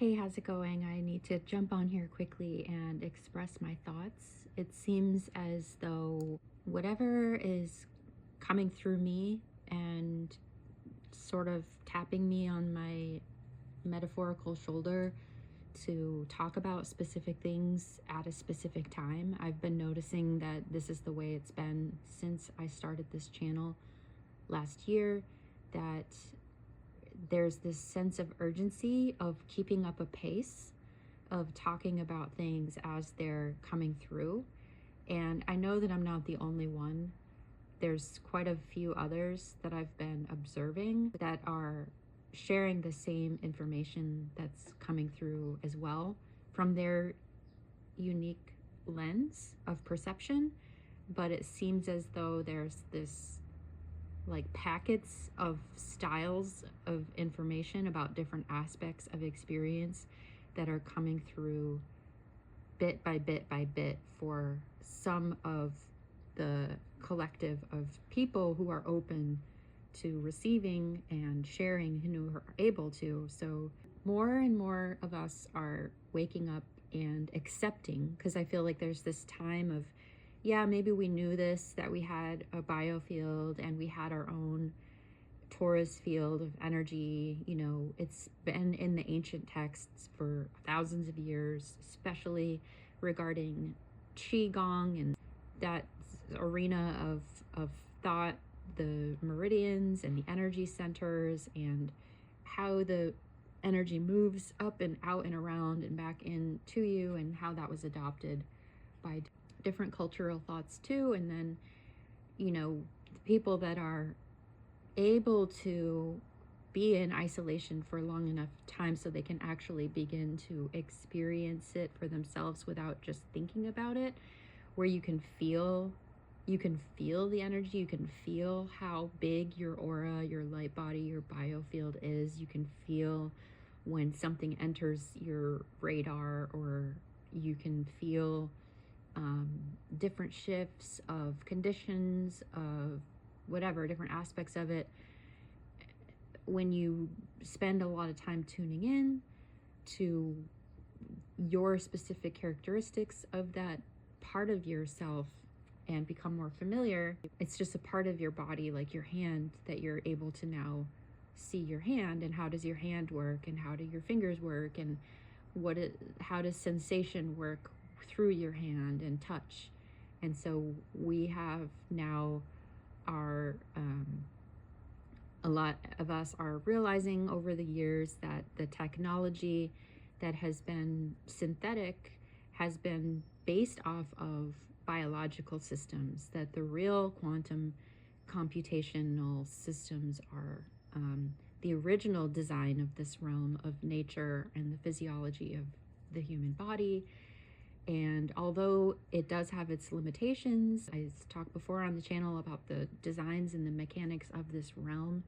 Hey, how's it going? I need to jump on here quickly and express my thoughts. It seems as though whatever is coming through me and sort of tapping me on my metaphorical shoulder to talk about specific things at a specific time. I've been noticing that this is the way it's been since I started this channel last year, that there's this sense of urgency of keeping up a pace, of talking about things as they're coming through. And I know that I'm not the only one. There's quite a few others that I've been observing that are sharing the same information that's coming through as well from their unique lens of perception. But it seems as though there's this like packets of styles of information about different aspects of experience that are coming through bit by bit by bit for some of the collective of people who are open to receiving and sharing and who are able to. So more and more of us are waking up and accepting, because I feel like there's this time of, yeah, maybe we knew this, that we had a biofield and we had our own torus field of energy. You know, it's been in the ancient texts for thousands of years, especially regarding qigong and that arena of thought, the meridians and the energy centers, and how the energy moves up and out and around and back into you, and how that was adopted by different cultural thoughts too. And then, you know, the people that are able to be in isolation for long enough time so they can actually begin to experience it for themselves without just thinking about it, where you can feel the energy, you can feel how big your aura, your light body, your biofield is. You can feel when something enters your radar, or you can feel different shifts of conditions, of whatever, different aspects of it. When you spend a lot of time tuning in to your specific characteristics of that part of yourself and become more familiar, it's just a part of your body, like your hand, that you're able to now see your hand, and how does your hand work, and how do your fingers work, and how does sensation work through your hand and touch. And so we have now our a lot of us are realizing over the years that the technology that has been synthetic has been based off of biological systems, that the real quantum computational systems are the original design of this realm of nature and the physiology of the human body. And although it does have its limitations, I talked before on the channel about the designs and the mechanics of this realm,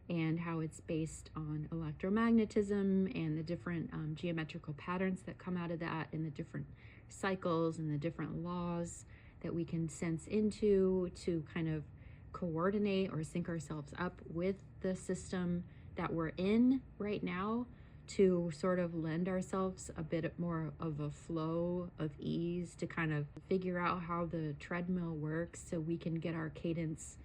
and how it's based on electromagnetism and the different geometrical patterns that come out of that, and the different cycles and the different laws that we can sense into to kind of coordinate or sync ourselves up with the system that we're in right now, to sort of lend ourselves a bit more of a flow of ease, to kind of figure out how the treadmill works so we can get our cadence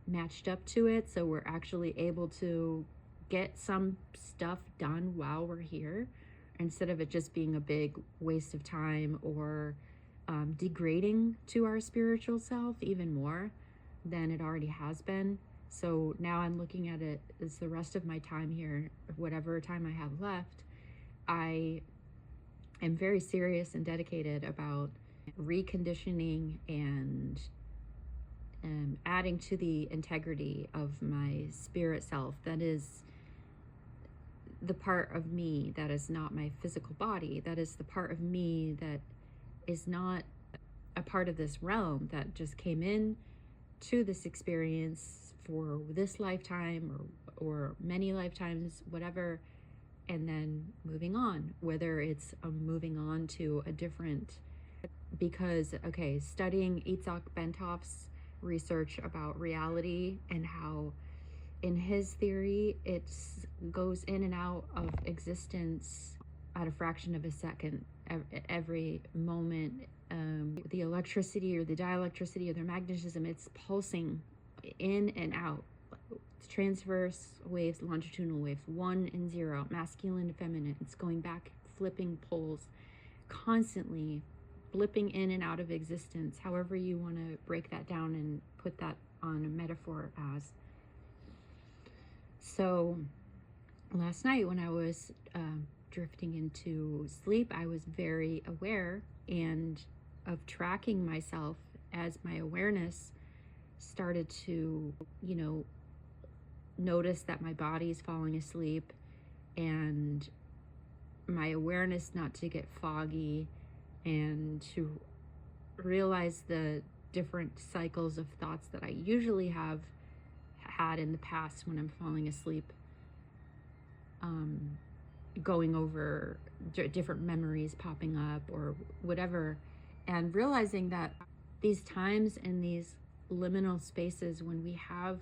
matched up to it, so we're actually able to get some stuff done while we're here, instead of it just being a big waste of time, or degrading to our spiritual self even more than it already has been. So now I'm looking at it as the rest of my time here, whatever time I have left, I am very serious and dedicated about reconditioning and adding to the integrity of my spirit self. That is the part of me that is not my physical body. That is the part of me that is not a part of this realm, that just came in to this experience for this lifetime, or many lifetimes, whatever, and then moving on, whether it's moving on to a different, because, okay, studying Itzhak Bentoff's research about reality and how In his theory, it goes in and out of existence at a fraction of a second every moment. The electricity or the dielectricity or the magnetism, it's pulsing in and out. Transverse waves, longitudinal waves, 1 and 0, masculine and feminine. It's going back, flipping poles, constantly blipping in and out of existence, however you want to break that down and put that on a metaphor as. So last night when I was drifting into sleep, I was very aware and of tracking myself as my awareness started to, notice that my body's falling asleep, and my awareness not to get foggy, and to realize the different cycles of thoughts that I usually have had in the past when I'm falling asleep, going over different memories popping up or whatever, and realizing that these times and these liminal spaces when we have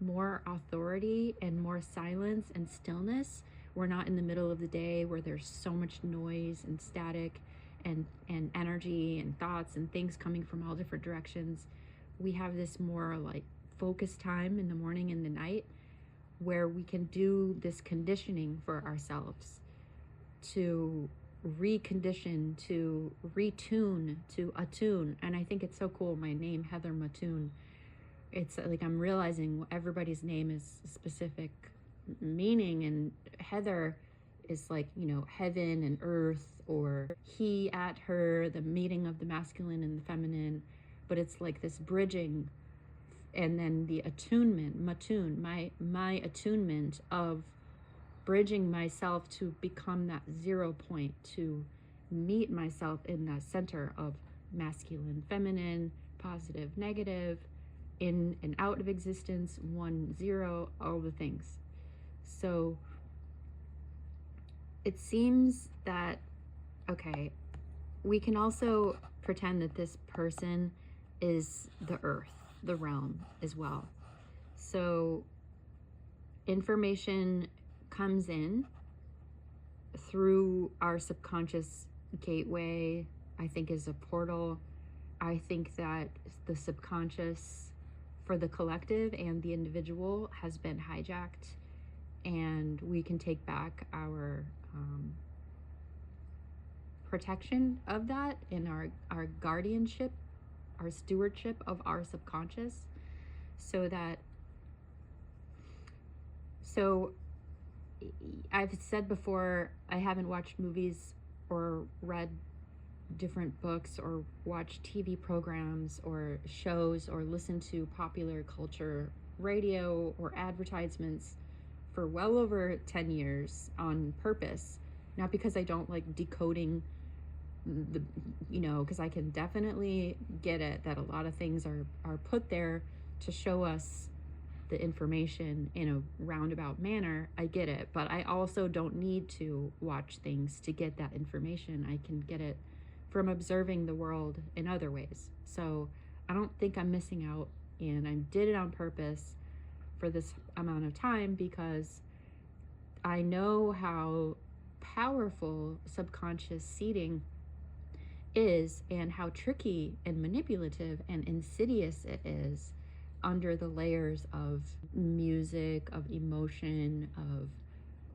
more authority and more silence and stillness, we're not in the middle of the day where there's so much noise and static and energy and thoughts and things coming from all different directions. We have this more like focused time in the morning and the night where we can do this conditioning for ourselves to recondition, to retune, to attune. And I think it's so cool. My name, Heather Mattoon, it's like I'm realizing everybody's name is a specific meaning, and Heather is like, heaven and earth, or he at her, the meeting of the masculine and the feminine, but it's like this bridging. And then the attunement, Mattoon, my attunement of bridging myself to become that 0 point, to meet myself in that center of masculine, feminine, positive, negative, in and out of existence, 1, 0, all the things. So it seems that, okay, we can also pretend that this person is the earth, the realm as well. So information comes in through our subconscious gateway, I think is a portal. I think that the subconscious for the collective and the individual has been hijacked, and we can take back our protection of that and our guardianship, our stewardship of our subconscious, so I've said before, I haven't watched movies or read different books or watched TV programs or shows or listened to popular culture radio or advertisements for well over 10 years on purpose. Not because I don't like decoding because I can definitely get it that a lot of things are put there to show us the information in a roundabout manner. I get it, but I also don't need to watch things to get that information. I can get it from observing the world in other ways. So I don't think I'm missing out, and I did it on purpose for this amount of time because I know how powerful subconscious seeding is and how tricky and manipulative and insidious it is under the layers of music, of emotion, of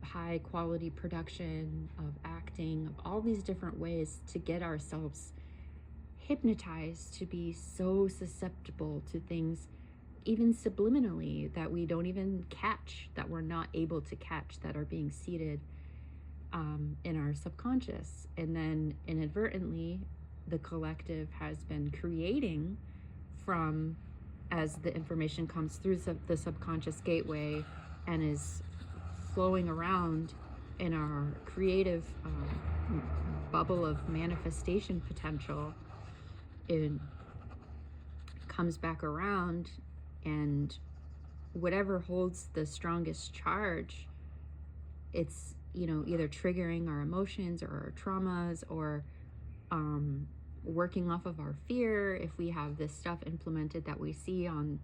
high quality production, of acting, of all these different ways to get ourselves hypnotized to be so susceptible to things, even subliminally, that we don't even catch, that we're not able to catch, that are being seeded in our subconscious. And then inadvertently, the collective has been creating from, as the information comes through the subconscious gateway and is flowing around in our creative bubble of manifestation potential, it comes back around, and whatever holds the strongest charge, it's either triggering our emotions or our traumas, or working off of our fear. If we have this stuff implemented that we see on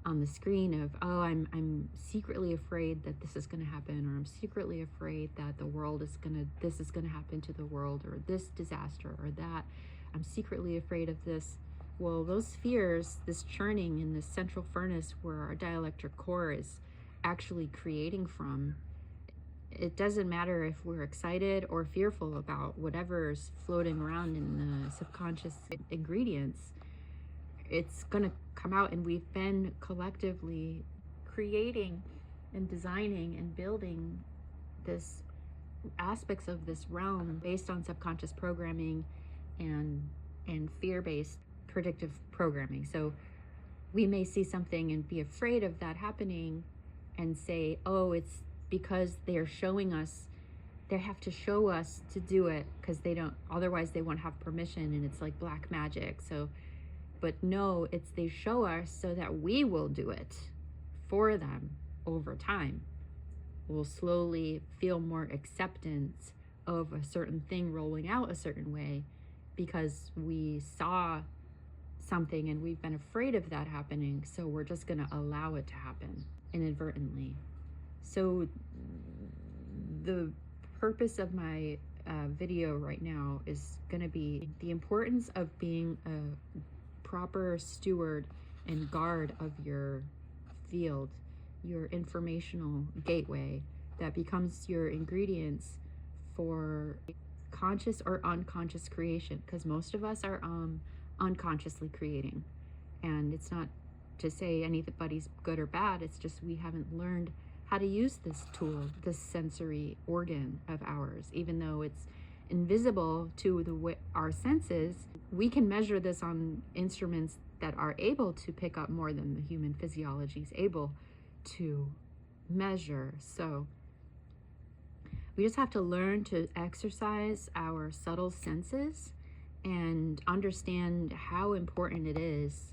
on the screen of, oh, I'm secretly afraid that this is going to happen, or I'm secretly afraid that the world is going to, this is going to happen to the world, or this disaster or that. I'm secretly afraid of this. Well, those fears, this churning in this central furnace where our dielectric core is actually creating from, it doesn't matter if we're excited or fearful about whatever's floating around in the subconscious ingredients. It's going to come out, and we've been collectively creating and designing and building this aspects of this realm based on subconscious programming and fear-based predictive programming. So we may see something and be afraid of that happening and say, oh, it's because they're showing us, they have to show us to do it, because they don't, otherwise they won't have permission, and it's like black magic. So, but no, it's they show us so that we will do it for them over time. We'll slowly feel more acceptance of a certain thing rolling out a certain way because we saw something and we've been afraid of that happening, so we're just going to allow it to happen inadvertently. So the purpose of my video right now is going to be the importance of being a proper steward and guard of your field, your informational gateway that becomes your ingredients for conscious or unconscious creation, because most of us are unconsciously creating. And it's not to say anybody's good or bad, it's just we haven't learned how to use this tool, this sensory organ of ours. Even though it's invisible to our senses, we can measure this on instruments that are able to pick up more than the human physiology is able to measure. So we just have to learn to exercise our subtle senses and understand how important it is.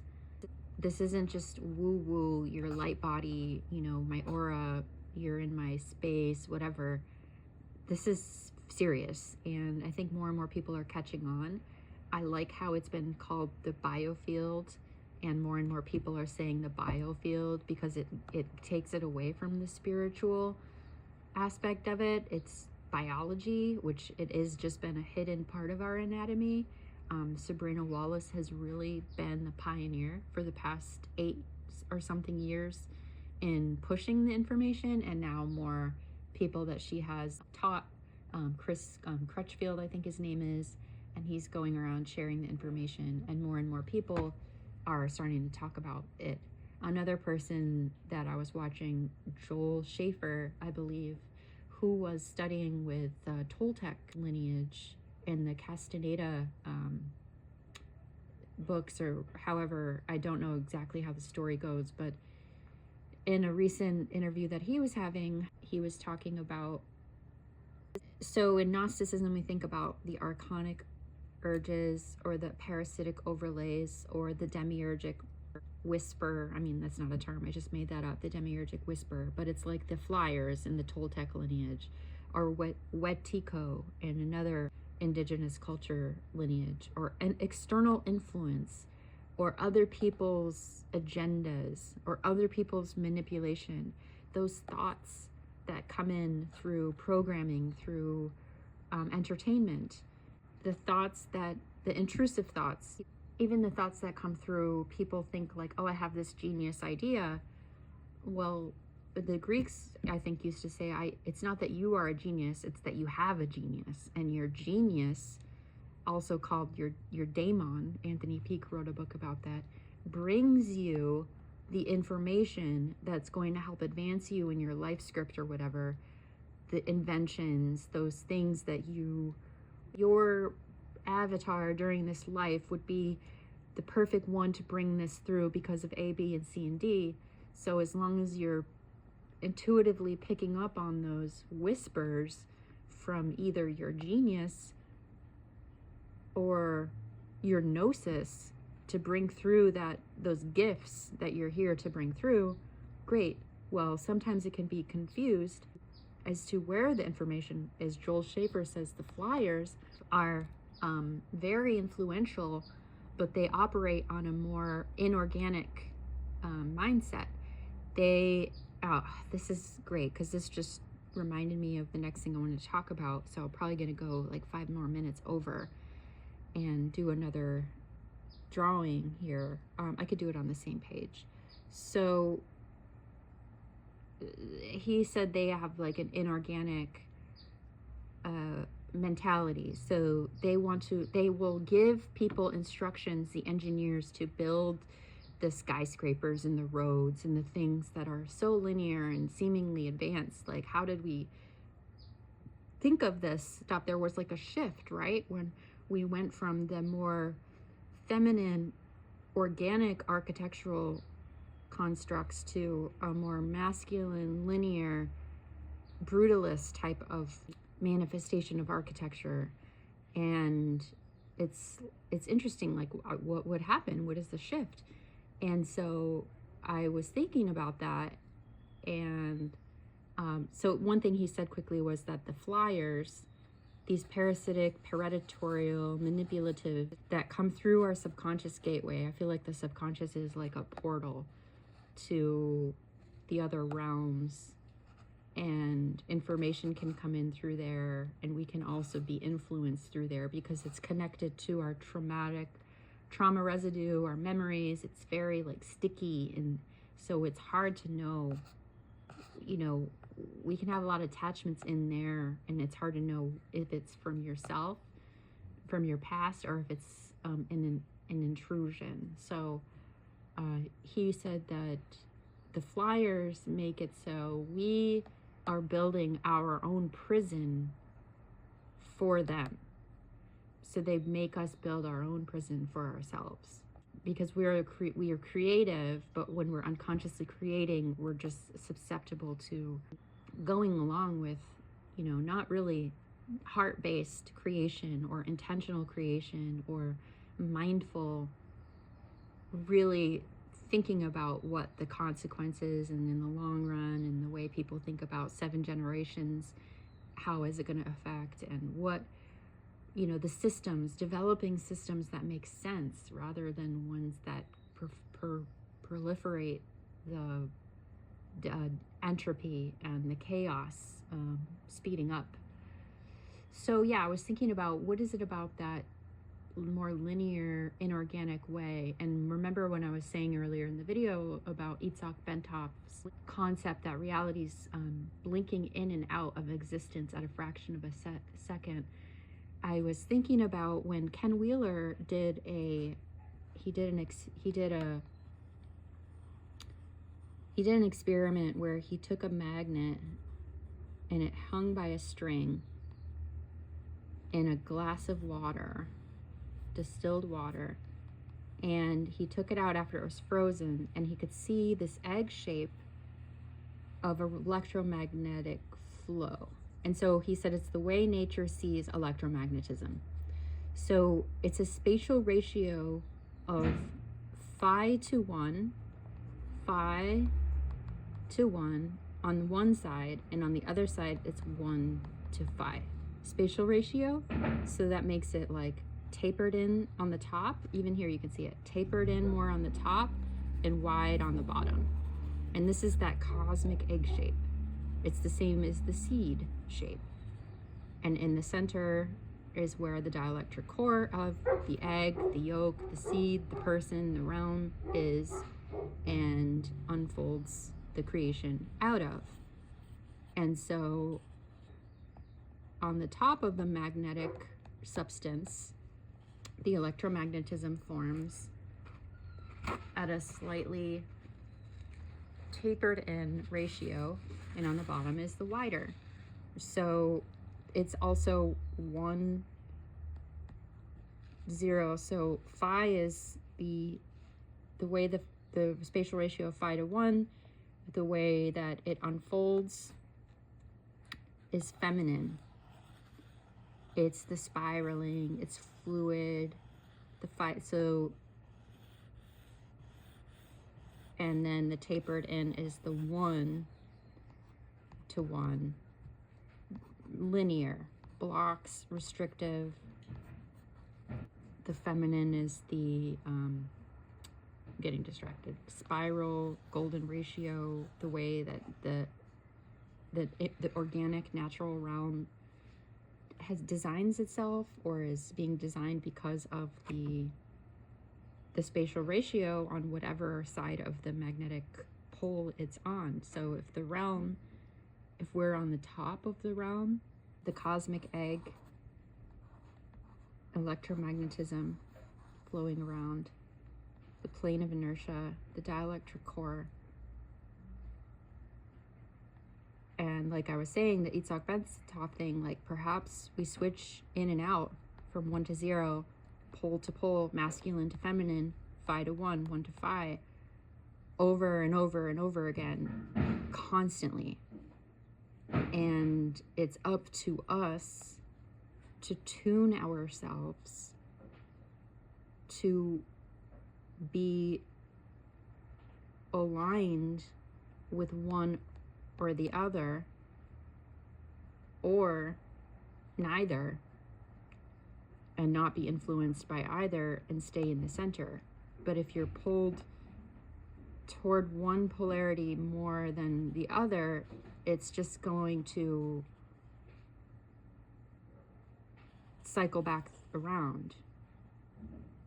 This isn't just woo-woo, your light body, you know, my aura, you're in my space, whatever. This is serious, and I think more and more people are catching on. I like how it's been called the biofield, and more people are saying the biofield because it takes it away from the spiritual aspect of it. It's biology, which it is just been a hidden part of our anatomy. Sabrina Wallace has really been the pioneer for the past 8 or something years in pushing the information, and now more people that she has taught, Chris Crutchfield, I think his name is, and he's going around sharing the information, and more people are starting to talk about it. Another person that I was watching, Joel Schaefer, I believe, who was studying with Toltec lineage in the Castaneda books, or however, I don't know exactly how the story goes, but in a recent interview that he was having, he was talking about, so in Gnosticism we think about the archonic urges or the parasitic overlays or the demiurgic whisper. I mean, that's not a term, I just made that up, the demiurgic whisper, but it's like the flyers in the Toltec lineage, or Wetiko in another indigenous culture lineage, or an external influence, or other people's agendas, or other people's manipulation. Those thoughts that come in through programming, through entertainment, the thoughts that, the intrusive thoughts, even the thoughts that come through, people think like, oh, I have this genius idea. Well, the Greeks, I think, used to say, it's not that you are a genius, it's that you have a genius. And your genius, also called your daemon, Anthony Peake wrote a book about that, brings you the information that's going to help advance you in your life script or whatever, the inventions, those things that your avatar during this life would be the perfect one to bring this through because of A, B, and C, and D. So as long as you're intuitively picking up on those whispers from either your genius or your gnosis to bring through those gifts that you're here to bring through, great. Well, sometimes it can be confused as to where the information is. Joel Schaefer says the flyers are very influential, but they operate on a more inorganic mindset. They, oh, this is great because this just reminded me of the next thing I want to talk about. So I'm probably going to go like 5 more minutes over and do another drawing here. I could do it on the same page. So he said they have like an inorganic mentality. So they will give people instructions, the engineers, to build the skyscrapers and the roads and the things that are so linear and seemingly advanced. Like, how did we think of this stuff? There was like a shift, right? When we went from the more feminine, organic architectural constructs to a more masculine, linear, brutalist type of manifestation of architecture. And it's interesting, like, what would happen? What is the shift? And so I was thinking about that. And so one thing he said quickly was that the flyers, these parasitic, predatorial, manipulative, that come through our subconscious gateway. I feel like the subconscious is like a portal to the other realms, and information can come in through there, and we can also be influenced through there because it's connected to our trauma residue, our memories. It's very like sticky, and so it's hard to know, you know, we can have a lot of attachments in there, and it's hard to know if it's from yourself, from your past, or if it's an intrusion. So he said that the flyers make it so we are building our own prison for them. So they make us build our own prison for ourselves, because we are creative, but when we're unconsciously creating, we're just susceptible to going along with, you know, not really heart-based creation or intentional creation or mindful, really thinking about what the consequences and in the long run, and the way people think about 7 generations, how is it going to affect, and what, you know, the systems, developing systems that make sense rather than ones that proliferate the entropy and the chaos, speeding up. So yeah, I was thinking about what is it about that more linear, inorganic way. And remember when I was saying earlier in the video about Itzhak Bentoff's concept that reality's blinking in and out of existence at a fraction of a second. I was thinking about when Ken Wheeler did an experiment where he took a magnet and it hung by a string in a glass of water, distilled water, and he took it out after it was frozen, and he could see this egg shape of electromagnetic flow. And so he said it's the way nature sees electromagnetism. So it's a spatial ratio of phi to 1 on one side, and on the other side it's 1 to 5 spatial ratio. So that makes it like tapered in on the top. Even here you can see it tapered in more on the top and wide on the bottom. And this is that cosmic egg shape. It's the same as the seed shape. And in the center is where the dielectric core of the egg, the yolk, the seed, the person, the realm is, and unfolds the creation out of. And so on the top of the magnetic substance, the electromagnetism forms at a slightly tapered in ratio, and on the bottom is the wider. So it's also 1, 0. So phi is the way the spatial ratio of phi to 1, the way that it unfolds is feminine. It's the spiraling, it's fluid, the phi, so, and then the tapered in is the 1 to 1, linear, blocks, restrictive. The feminine is the getting distracted. Spiral, golden ratio, the way that the organic natural realm has designs itself or is being designed because of the spatial ratio on whatever side of the magnetic pole it's on. So if we're on the top of the realm, the cosmic egg, electromagnetism flowing around, the plane of inertia, the dielectric core, and like I was saying, the Itzhak Bentov thing, like perhaps we switch in and out from 1 to 0, pole to pole, masculine to feminine, phi to 1, 1 to phi, over and over and over again, constantly. And it's up to us to tune ourselves to be aligned with one or the other, or neither, and not be influenced by either and stay in the center. But if you're pulled toward one polarity more than the other, it's just going to cycle back around.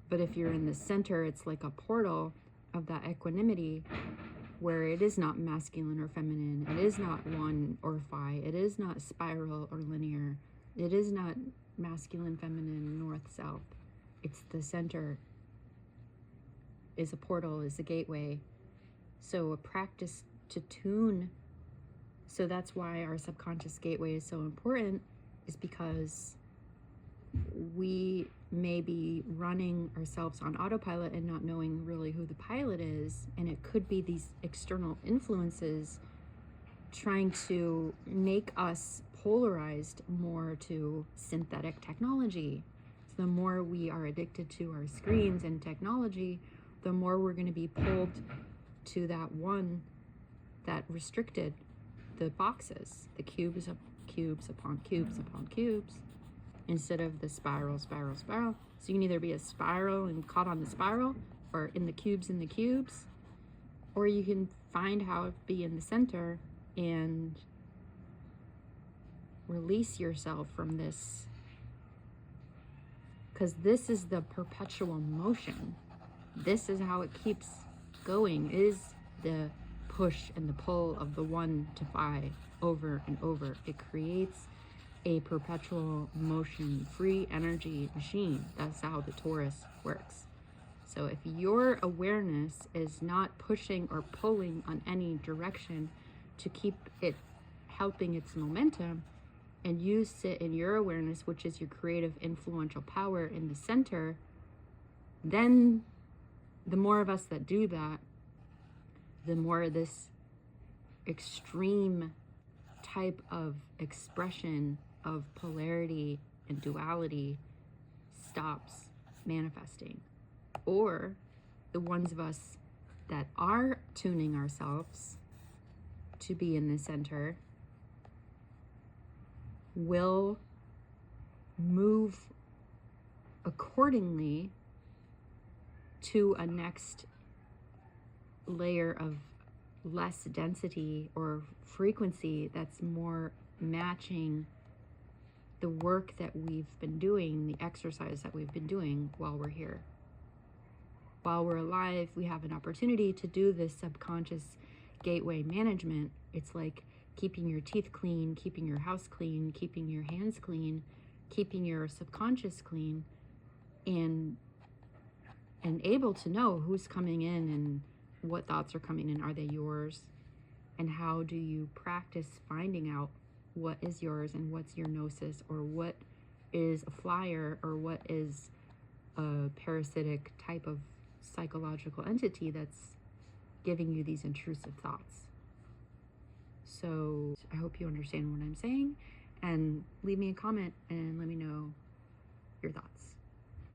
But if you're in the center, it's like a portal of that equanimity where it is not masculine or feminine, it is not 1 or phi, it is not spiral or linear, it is not masculine, feminine, north, south. It's the center, is a portal, is a gateway. So a practice to tune. So that's why our subconscious gateway is so important, is because we may be running ourselves on autopilot and not knowing really who the pilot is. And it could be these external influences trying to make us polarized more to synthetic technology. So the more we are addicted to our screens and technology, the more we're going to be pulled to that one that restricted the boxes, the cubes upon cubes upon cubes, instead of the spiral. So you can either be a spiral and caught on the spiral, or in the cubes, or you can find how to be in the center and release yourself from this, because this is the perpetual motion. This is how it keeps going, is the push and the pull of the 1 to phi over and over. It creates a perpetual motion, free energy machine. That's how the torus works. So if your awareness is not pushing or pulling on any direction to keep it helping its momentum, and you sit in your awareness, which is your creative influential power in the center, then the more of us that do that, the more this extreme type of expression of polarity and duality stops manifesting. Or the ones of us that are tuning ourselves to be in the center will move accordingly to a next layer of less density or frequency that's more matching the work that we've been doing, the exercise that we've been doing while we're here. While we're alive, we have an opportunity to do this subconscious gateway management. It's like keeping your teeth clean, keeping your house clean, keeping your hands clean, keeping your subconscious clean, and able to know who's coming in and what thoughts are coming in. Are they yours? And how do you practice finding out what is yours and what's your gnosis, or what is a flyer, or what is a parasitic type of psychological entity that's giving you these intrusive thoughts. So I hope you understand what I'm saying, and leave me a comment and let me know your thoughts.